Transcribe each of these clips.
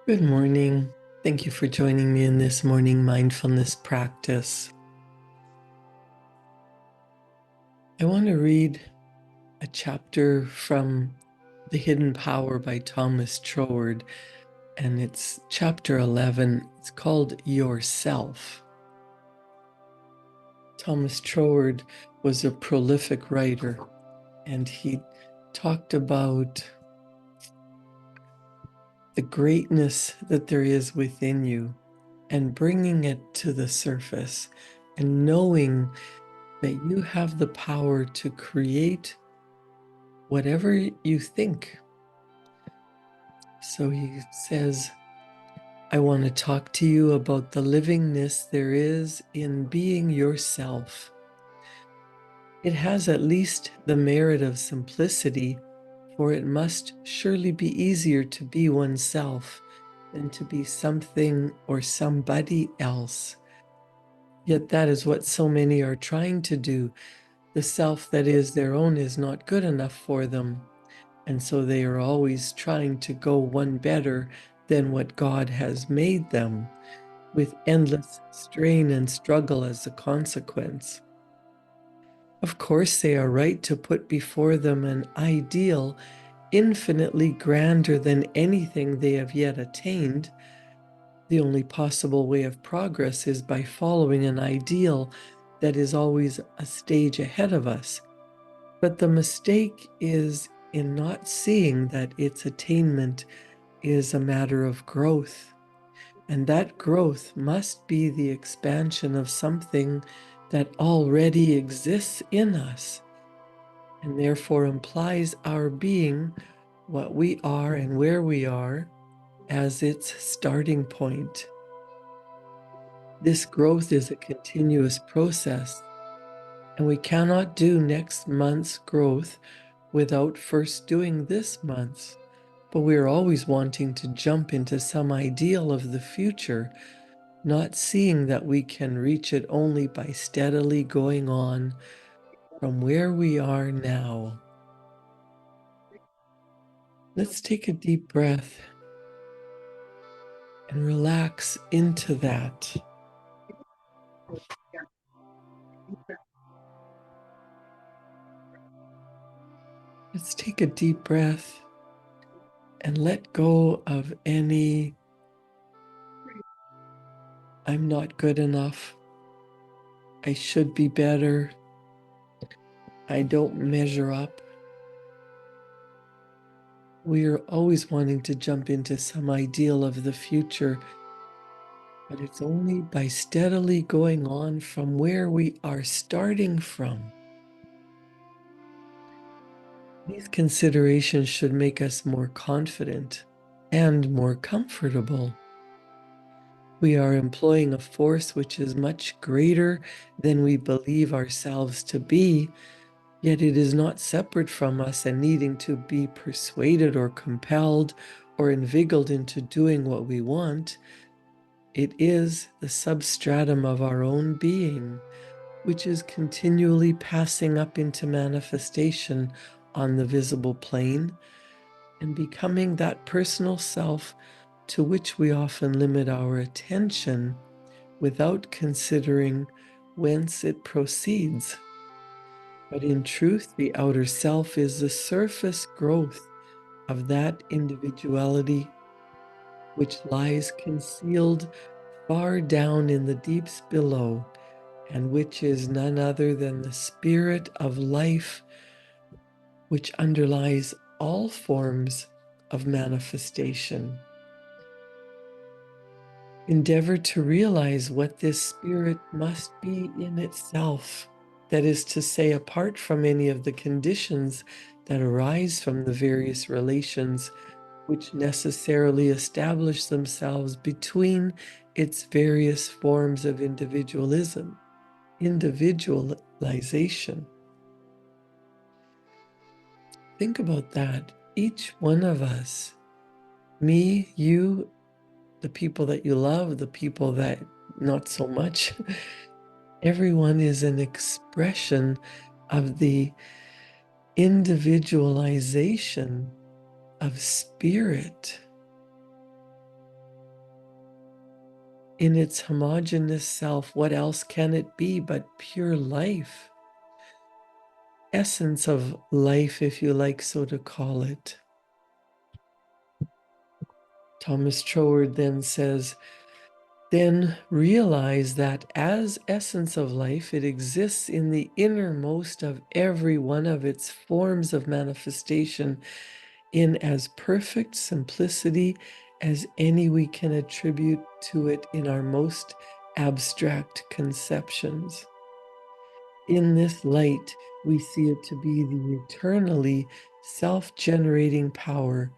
Good morning. Thank you for joining me in this morning mindfulness practice. I want to read a chapter from The Hidden Power by Thomas Troward, and it's chapter 11. It's called Yourself. Thomas Troward was a prolific writer, and he talked about the greatness that there is within you and bringing it to the surface and knowing that you have the power to create whatever you think. So he says, I want to talk to you about the livingness there is in being yourself. It has at least the merit of simplicity, for it must surely be easier to be oneself than to be something or somebody else. Yet that is what so many are trying to do. The self that is their own is not good enough for them, and so they are always trying to go one better than what God has made them, with endless strain and struggle as a consequence. Of course, they are right to put before them an ideal infinitely grander than anything they have yet attained. The only possible way of progress is by following an ideal that is always a stage ahead of us. But the mistake is in not seeing that its attainment is a matter of growth. And that growth must be the expansion of something that already exists in us, and therefore implies our being what we are and where we are as its starting point. This growth is a continuous process, and we cannot do next month's growth without first doing this month's. But we are always wanting to jump into some ideal of the future, not seeing that we can reach it only by steadily going on from where we are now. Let's take a deep breath and relax into that. Let's take a deep breath and let go of any I'm not good enough, I should be better, I don't measure up. We are always wanting to jump into some ideal of the future, but it's only by steadily going on from where we are starting from. These considerations should make us more confident and more comfortable. We are employing a force which is much greater than we believe ourselves to be, yet it is not separate from us and needing to be persuaded or compelled or inveigled into doing what we want. It is the substratum of our own being, which is continually passing up into manifestation on the visible plane and becoming that personal self to which we often limit our attention without considering whence it proceeds. But in truth, the outer self is the surface growth of that individuality which lies concealed far down in the deeps below, and which is none other than the spirit of life which underlies all forms of manifestation. Endeavor to realize what this spirit must be in itself, that is to say, apart from any of the conditions that arise from the various relations which necessarily establish themselves between its various forms of individualization. Think about that. Each one of us, me, you, the people that you love, the people that not so much, everyone is an expression of the individualization of spirit. in its homogeneous self, what else can it be but pure life? Essence of life, if you like so to call it. Thomas Troward then says, then realize that as essence of life, it exists in the innermost of every one of its forms of manifestation in as perfect simplicity as any we can attribute to it in our most abstract conceptions. In this light, we see it to be the eternally self-generating power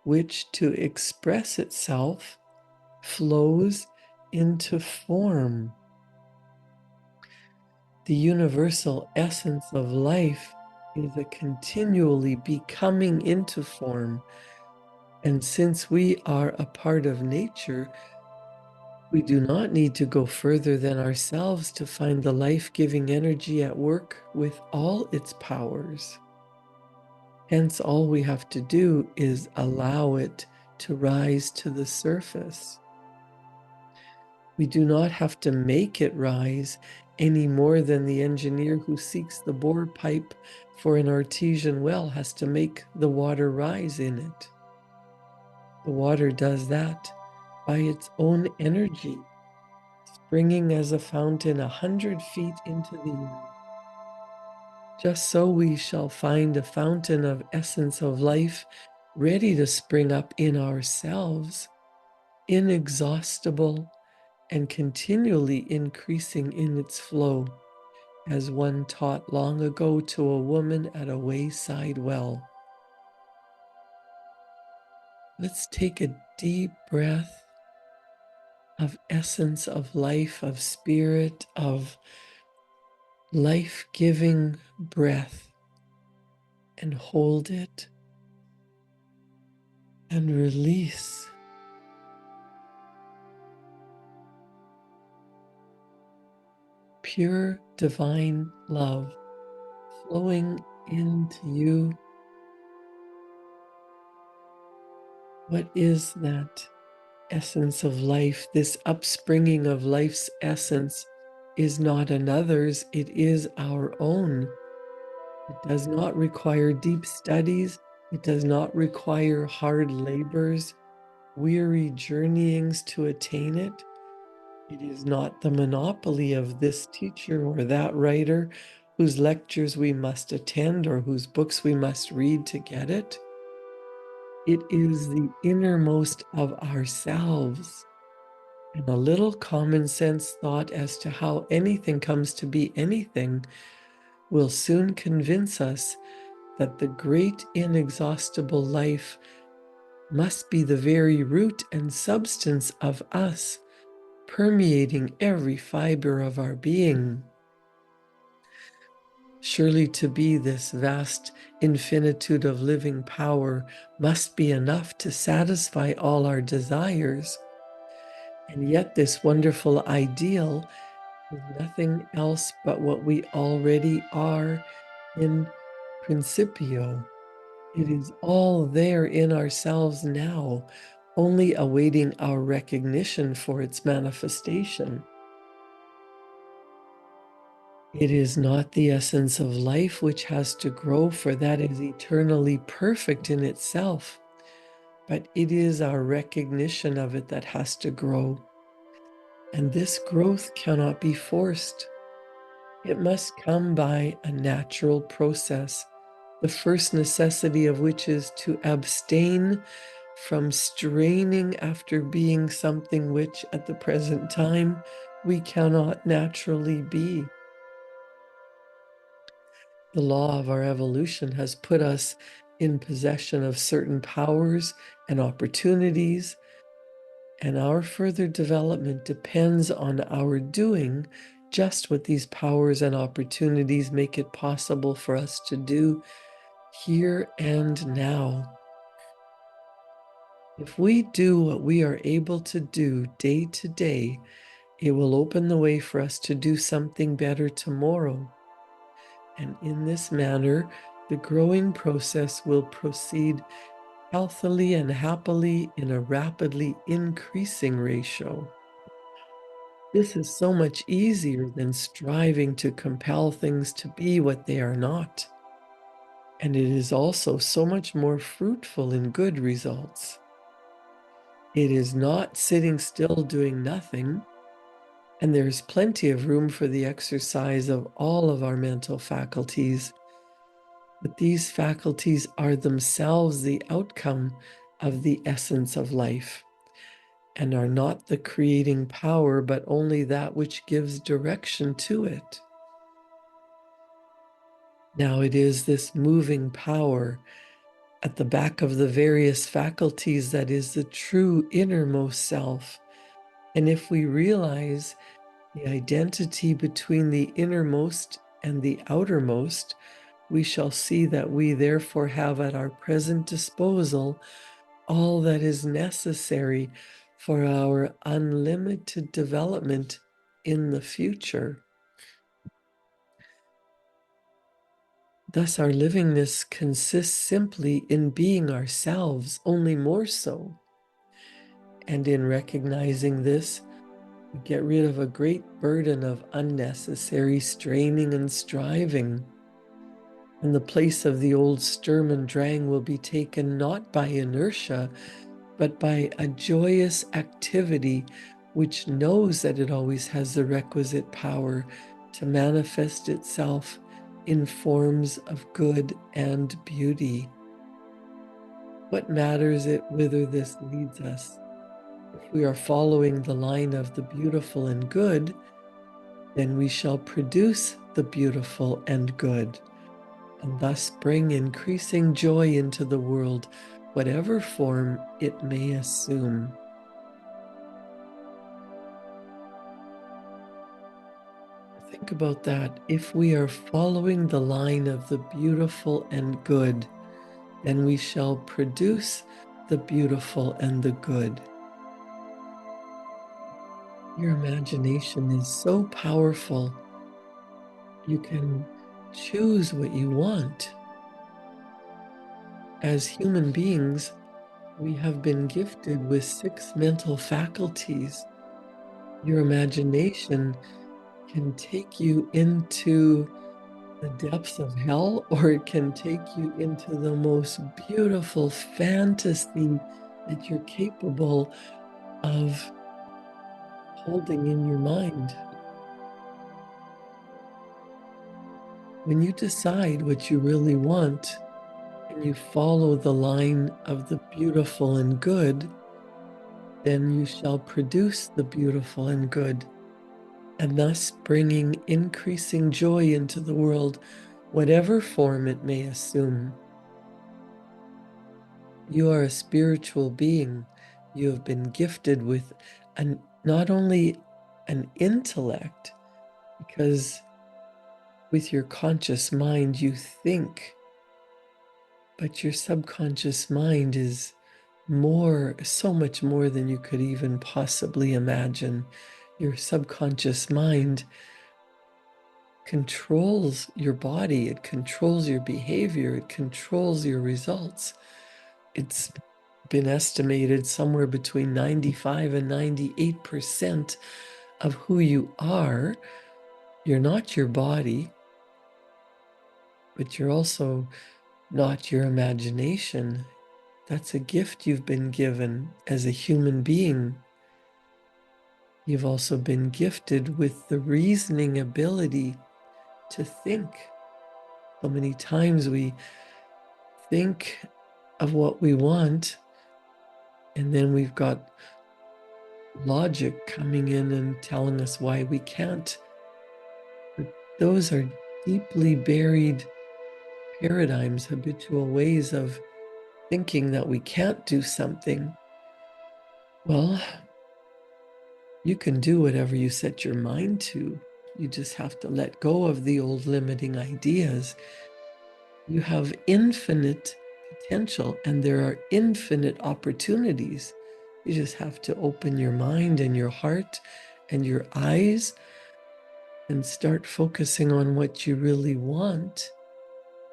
which, to express itself, flows into form. The universal essence of life is a continually becoming into form. And since we are a part of nature, we do not need to go further than ourselves to find the life-giving energy at work with all its powers. Hence, all we have to do is allow it to rise to the surface. We do not have to make it rise any more than the engineer who seeks the bore pipe for an artesian well has to make the water rise in it. The water does that by its own energy, springing as a fountain 100 feet into the air. Just so we shall find a fountain of essence of life ready to spring up in ourselves, inexhaustible and continually increasing in its flow, as one taught long ago to a woman at a wayside well. Let's take a deep breath of essence of life, of spirit, of life-giving breath, and hold it and release. Pure divine love flowing into you. What is that essence of life? This upspringing of life's essence is not another's, it is our own. It does not require deep studies. It does not require hard labors, weary journeyings to attain it. It is not the monopoly of this teacher or that writer whose lectures we must attend or whose books we must read to get it. It is the innermost of ourselves. And a little common sense thought as to how anything comes to be anything will soon convince us that the great inexhaustible life must be the very root and substance of us, permeating every fiber of our being. Surely to be this vast infinitude of living power must be enough to satisfy all our desires. And yet this wonderful ideal is nothing else but what we already are in principio. It is all there in ourselves now, only awaiting our recognition for its manifestation. It is not the essence of life which has to grow, for that is eternally perfect in itself, but it is our recognition of it that has to grow. And this growth cannot be forced. It must come by a natural process, the first necessity of which is to abstain from straining after being something which at the present time we cannot naturally be. The law of our evolution has put us in possession of certain powers and opportunities, and our further development depends on our doing just what these powers and opportunities make it possible for us to do here and now. If we do what we are able to do day to day, it will open the way for us to do something better tomorrow. And in this manner, the growing process will proceed healthily and happily in a rapidly increasing ratio. This is so much easier than striving to compel things to be what they are not. And it is also so much more fruitful in good results. It is not sitting still doing nothing, and there's plenty of room for the exercise of all of our mental faculties. But these faculties are themselves the outcome of the essence of life and are not the creating power, but only that which gives direction to it. Now, it is this moving power at the back of the various faculties that is the true innermost self. And if we realize the identity between the innermost and the outermost, we shall see that we therefore have at our present disposal all that is necessary for our unlimited development in the future. Thus, our livingness consists simply in being ourselves, only more so. And in recognizing this, we get rid of a great burden of unnecessary straining and striving. And the place of the old Sturm und Drang will be taken not by inertia, but by a joyous activity which knows that it always has the requisite power to manifest itself in forms of good and beauty. What matters it whither this leads us? If we are following the line of the beautiful and good, then we shall produce the beautiful and good, and thus bring increasing joy into the world, whatever form it may assume. Think about that. If we are following the line of the beautiful and good, then we shall produce the beautiful and the good. Your imagination is so powerful. You can choose what you want. As human beings, we have been gifted with 6 mental faculties. Your imagination can take you into the depths of hell, or it can take you into the most beautiful fantasy that you're capable of holding in your mind. When you decide what you really want and you follow the line of the beautiful and good, then you shall produce the beautiful and good, and thus bringing increasing joy into the world, whatever form it may assume. You are a spiritual being. You have been gifted with not only an intellect, because with your conscious mind you think, but your subconscious mind is so much more than you could even possibly imagine. Your subconscious mind controls your body, it controls your behavior, it controls your results. It's been estimated somewhere between 95 and 98% of who you are. You're not your body, but you're also not your imagination. That's a gift you've been given as a human being. You've also been gifted with the reasoning ability to think. So many times we think of what we want, and then we've got logic coming in and telling us why we can't. But those are deeply buried paradigms, habitual ways of thinking that we can't do something. Well, you can do whatever you set your mind to. You just have to let go of the old limiting ideas. You have infinite potential, and there are infinite opportunities. You just have to open your mind and your heart and your eyes and start focusing on what you really want.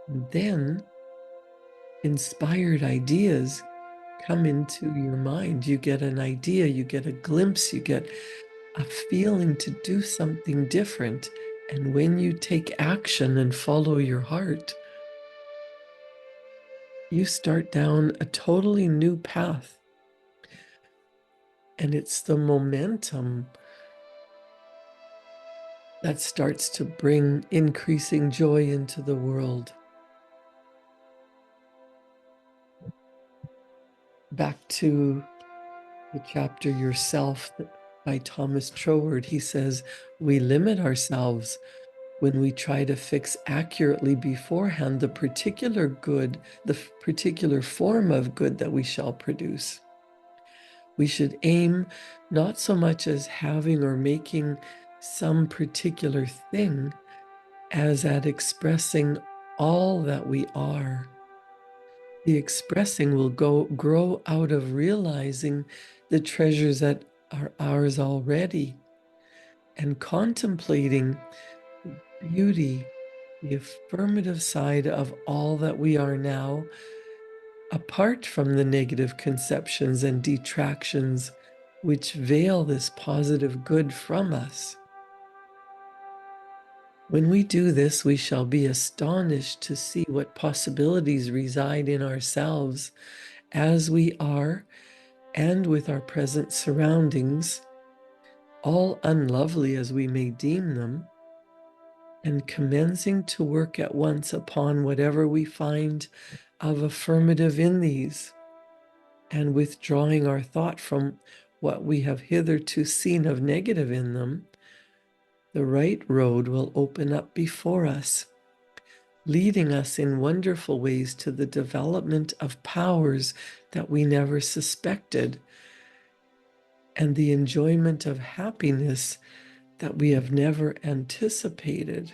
And then inspired ideas come into your mind. You get an idea, you get a glimpse, you get a feeling to do something different. And when you take action and follow your heart, you start down a totally new path. And it's the momentum that starts to bring increasing joy into the world. Back to the chapter Yourself by Thomas Troward, he says, we limit ourselves when we try to fix accurately beforehand the particular good, the particular form of good that we shall produce. We should aim not so much as having or making some particular thing as at expressing all that we are. The expressing will grow out of realizing the treasures that are ours already and contemplating the beauty, the affirmative side of all that we are now, apart from the negative conceptions and detractions which veil this positive good from us. When we do this, we shall be astonished to see what possibilities reside in ourselves as we are and with our present surroundings, all unlovely as we may deem them, and commencing to work at once upon whatever we find of affirmative in these, and withdrawing our thought from what we have hitherto seen of negative in them, the right road will open up before us, leading us in wonderful ways to the development of powers that we never suspected, and the enjoyment of happiness that we have never anticipated.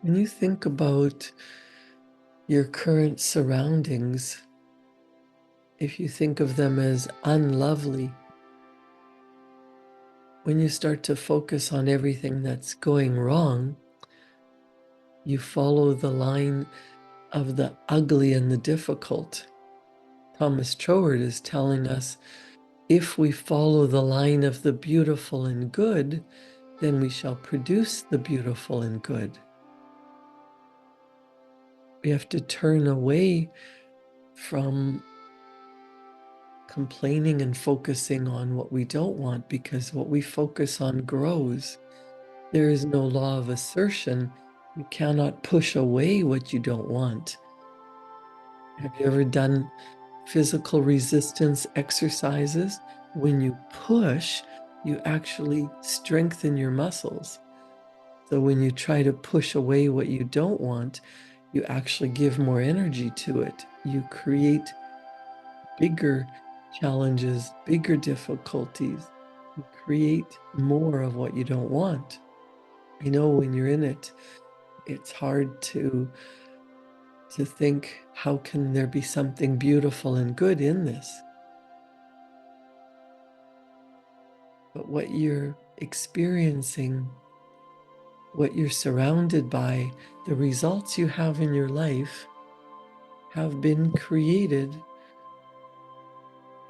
When you think about your current surroundings, if you think of them as unlovely, when you start to focus on everything that's going wrong, you follow the line of the ugly and the difficult. Thomas Troward is telling us, if we follow the line of the beautiful and good, then we shall produce the beautiful and good. We have to turn away from complaining and focusing on what we don't want, because what we focus on grows. There is no law of assertion. You cannot push away what you don't want. Have you ever done physical resistance exercises? When you push, you actually strengthen your muscles. So when you try to push away what you don't want, you actually give more energy to it. You create bigger challenges, bigger difficulties. You create more of what you don't want. You know, when you're in it, it's hard to think, how can there be something beautiful and good in this? But what you're experiencing, what you're surrounded by, the results you have in your life have been created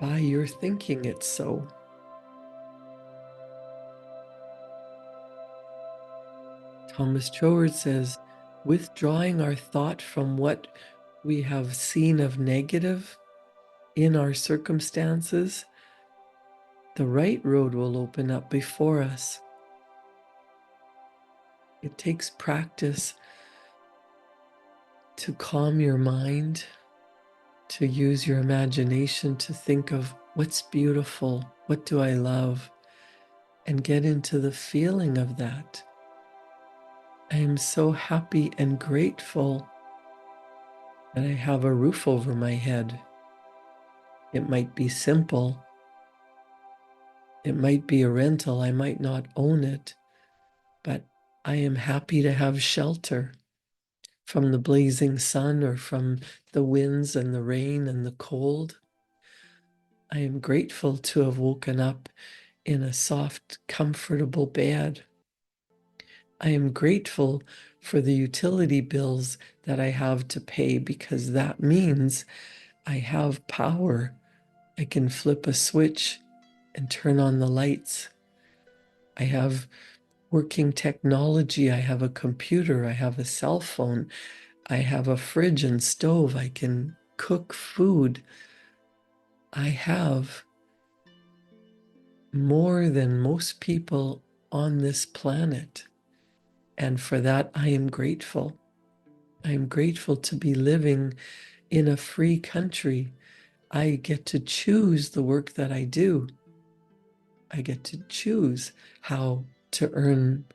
by your thinking it so. Thomas Troward says, withdrawing our thought from what we have seen of negative in our circumstances, the right road will open up before us. It takes practice to calm your mind, to use your imagination to think of what's beautiful, what do I love, and get into the feeling of that. I am so happy and grateful that I have a roof over my head. It might be simple. It might be a rental. I might not own it, but I am happy to have shelter from the blazing sun or from the winds and the rain and the cold. I am grateful to have woken up in a soft, comfortable bed. I am grateful for the utility bills that I have to pay, because that means I have power. I can flip a switch and turn on the lights. I have working technology. I have a computer. I have a cell phone. I have a fridge and stove. I can cook food. I have more than most people on this planet. And for that, I am grateful. I am grateful to be living in a free country. I get to choose the work that I do. I get to choose how to earn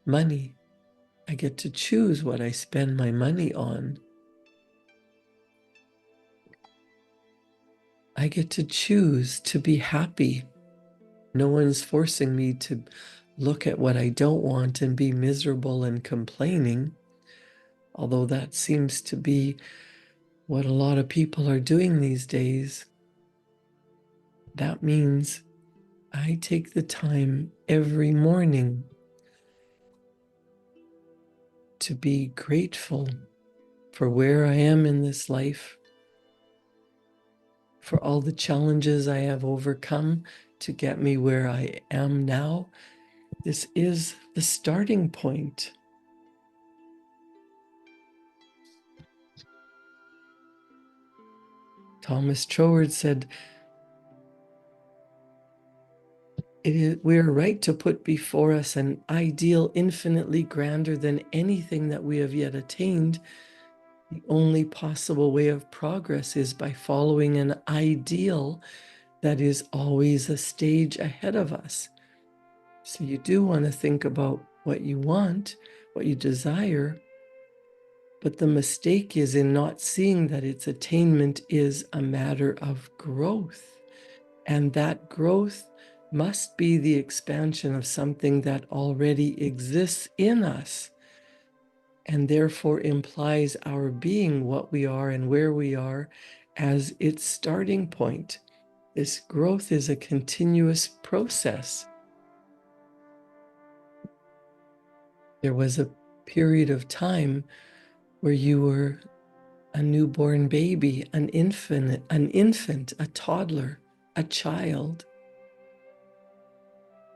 money. I get to choose what I spend my money on. I get to choose to be happy. No one's forcing me to look at what I don't want and be miserable and complaining, although that seems to be what a lot of people are doing these days. That means I take the time every morning to be grateful for where I am in this life, for all the challenges I have overcome to get me where I am now. This is the starting point. Thomas Troward said, we are right to put before us an ideal infinitely grander than anything that we have yet attained. The only possible way of progress is by following an ideal that is always a stage ahead of us. So you do want to think about what you want, what you desire, but the mistake is in not seeing that its attainment is a matter of growth. And that growth must be the expansion of something that already exists in us, and therefore implies our being what we are and where we are as its starting point. This growth is a continuous process. There was a period of time where you were a newborn baby, an infant, a toddler, a child.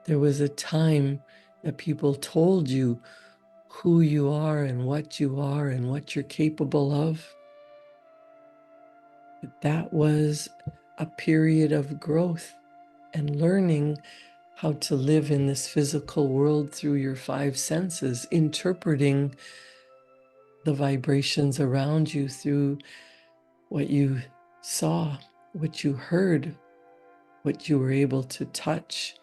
There was a time that people told you who you are and what you're capable of. But that was a period of growth and learning how to live in this physical world through your five senses, interpreting the vibrations around you through what you saw, what you heard, what you were able to touch,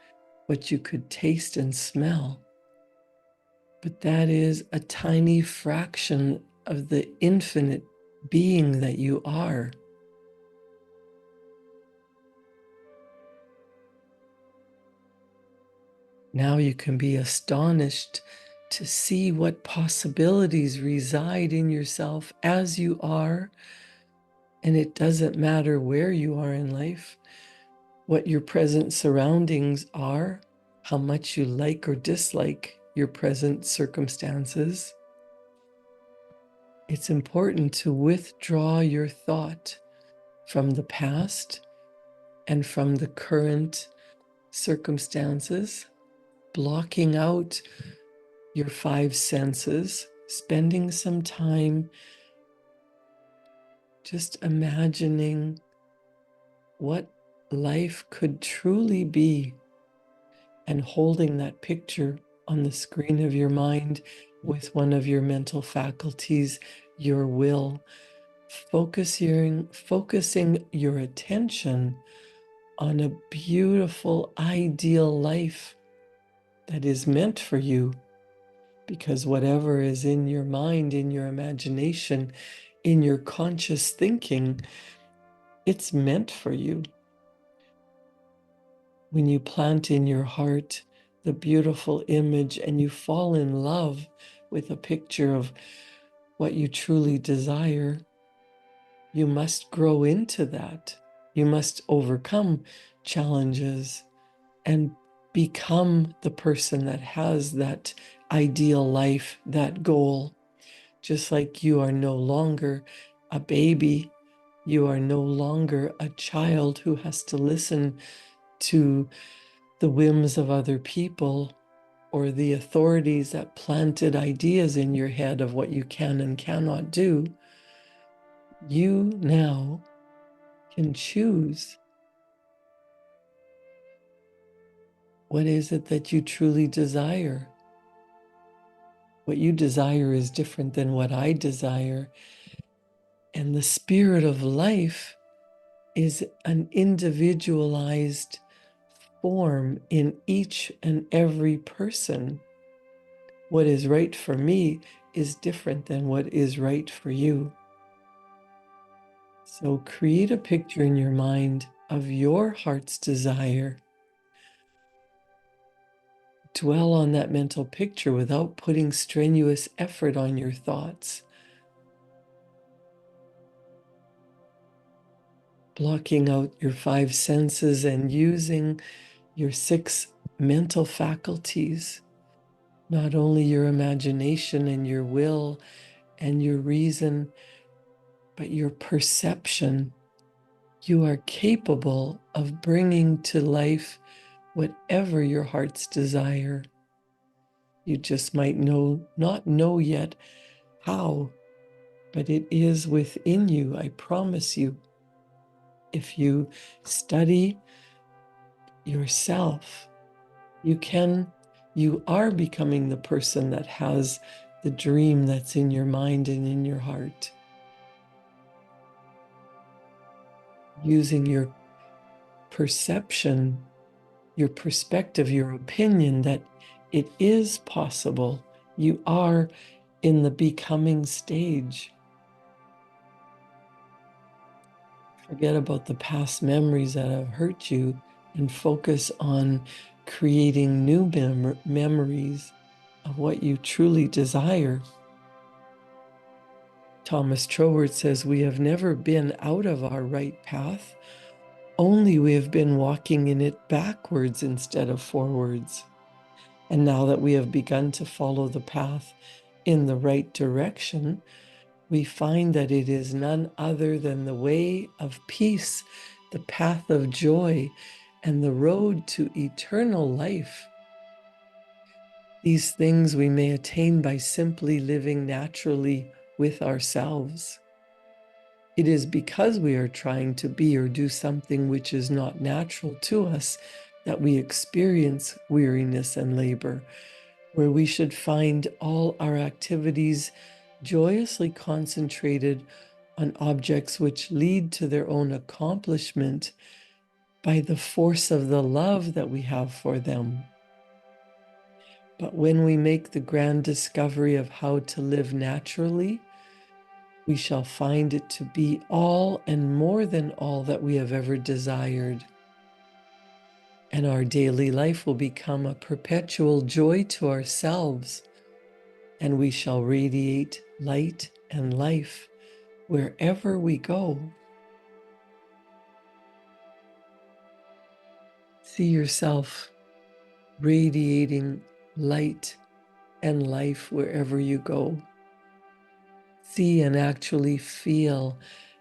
what you could taste and smell. But that is a tiny fraction of the infinite being that you are. Now you can be astonished to see what possibilities reside in yourself as you are. And it doesn't matter where you are in life, what your present surroundings are, how much you like or dislike your present circumstances. It's important to withdraw your thought from the past and from the current circumstances, blocking out your five senses, spending some time just imagining what life could truly be and holding that picture on the screen of your mind with one of your mental faculties, your will, focusing your attention on a beautiful, ideal life that is meant for you. Because whatever is in your mind, in your imagination, in your conscious thinking, it's meant for you. When you plant in your heart the beautiful image and you fall in love with a picture of what you truly desire, you must grow into that. You must overcome challenges and become the person that has that ideal life, that goal. Just like you are no longer a baby, you are no longer a child who has to listen to the whims of other people or the authorities that planted ideas in your head of what you can and cannot do. You now can choose what is it that you truly desire. What you desire is different than what I desire. And the spirit of life is an individualized form in each and every person. What is right for me is different than what is right for you. So create a picture in your mind of your heart's desire. Dwell on that mental picture without putting strenuous effort on your thoughts. Blocking out your 5 senses and using your 6 mental faculties, not only your imagination and your will and your reason, but your perception. You are capable of bringing to life whatever your heart's desire. You just might not know yet how, but it is within you, I promise you. If you study yourself, you are becoming the person that has the dream that's in your mind and in your heart. Using your perception, your perspective, your opinion that it is possible. You are in the becoming stage. Forget about the past memories that have hurt you and focus on creating new memories of what you truly desire. Thomas Troward says, we have never been out of our right path, only we have been walking in it backwards instead of forwards. And now that we have begun to follow the path in the right direction, we find that it is none other than the way of peace, the path of joy, and the road to eternal life. These things we may attain by simply living naturally with ourselves. It is because we are trying to be or do something which is not natural to us that we experience weariness and labor, where we should find all our activities joyously concentrated on objects which lead to their own accomplishment by the force of the love that we have for them. But when we make the grand discovery of how to live naturally, we shall find it to be all and more than all that we have ever desired. And our daily life will become a perpetual joy to ourselves, and we shall radiate light and life wherever we go. See yourself radiating light and life wherever you go. See and actually feel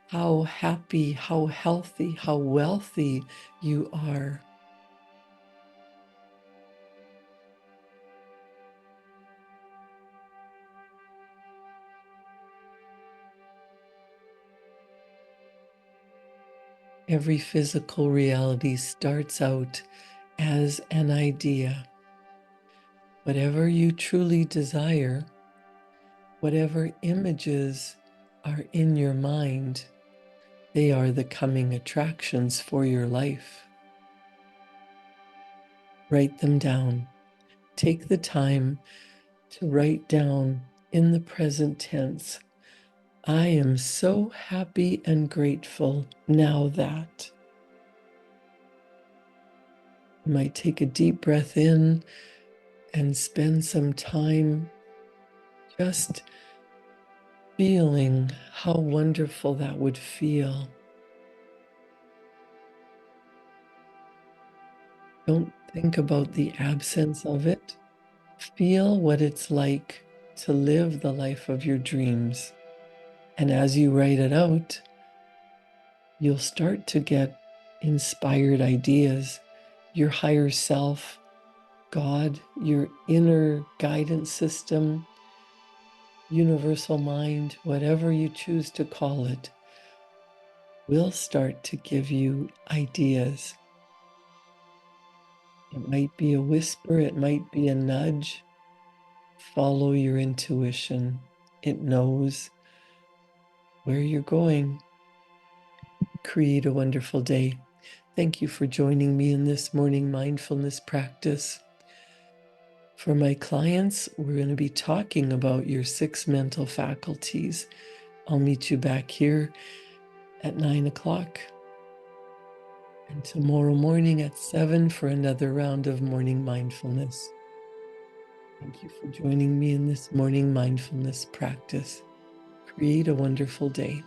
how happy, how healthy, how wealthy you are. Every physical reality starts out as an idea. Whatever you truly desire, whatever images are in your mind, they are the coming attractions for your life. Write them down. Take the time to write down in the present tense, I am so happy and grateful now that. You might take a deep breath in and spend some time just feeling how wonderful that would feel. Don't think about the absence of it. Feel what it's like to live the life of your dreams. And as you write it out, you'll start to get inspired ideas your higher self, God, your inner guidance system, universal mind, whatever you choose to call it, will start to give you ideas. It might be a whisper, it might be a nudge. Follow your intuition. It knows where you're going. Create a wonderful day. Thank you for joining me in this morning mindfulness practice. For my clients, we're going to be talking about your 6 mental faculties. I'll meet you back here at 9 o'clock and tomorrow morning at 7 for another round of morning mindfulness. Thank you for joining me in this morning mindfulness practice. Create a wonderful day.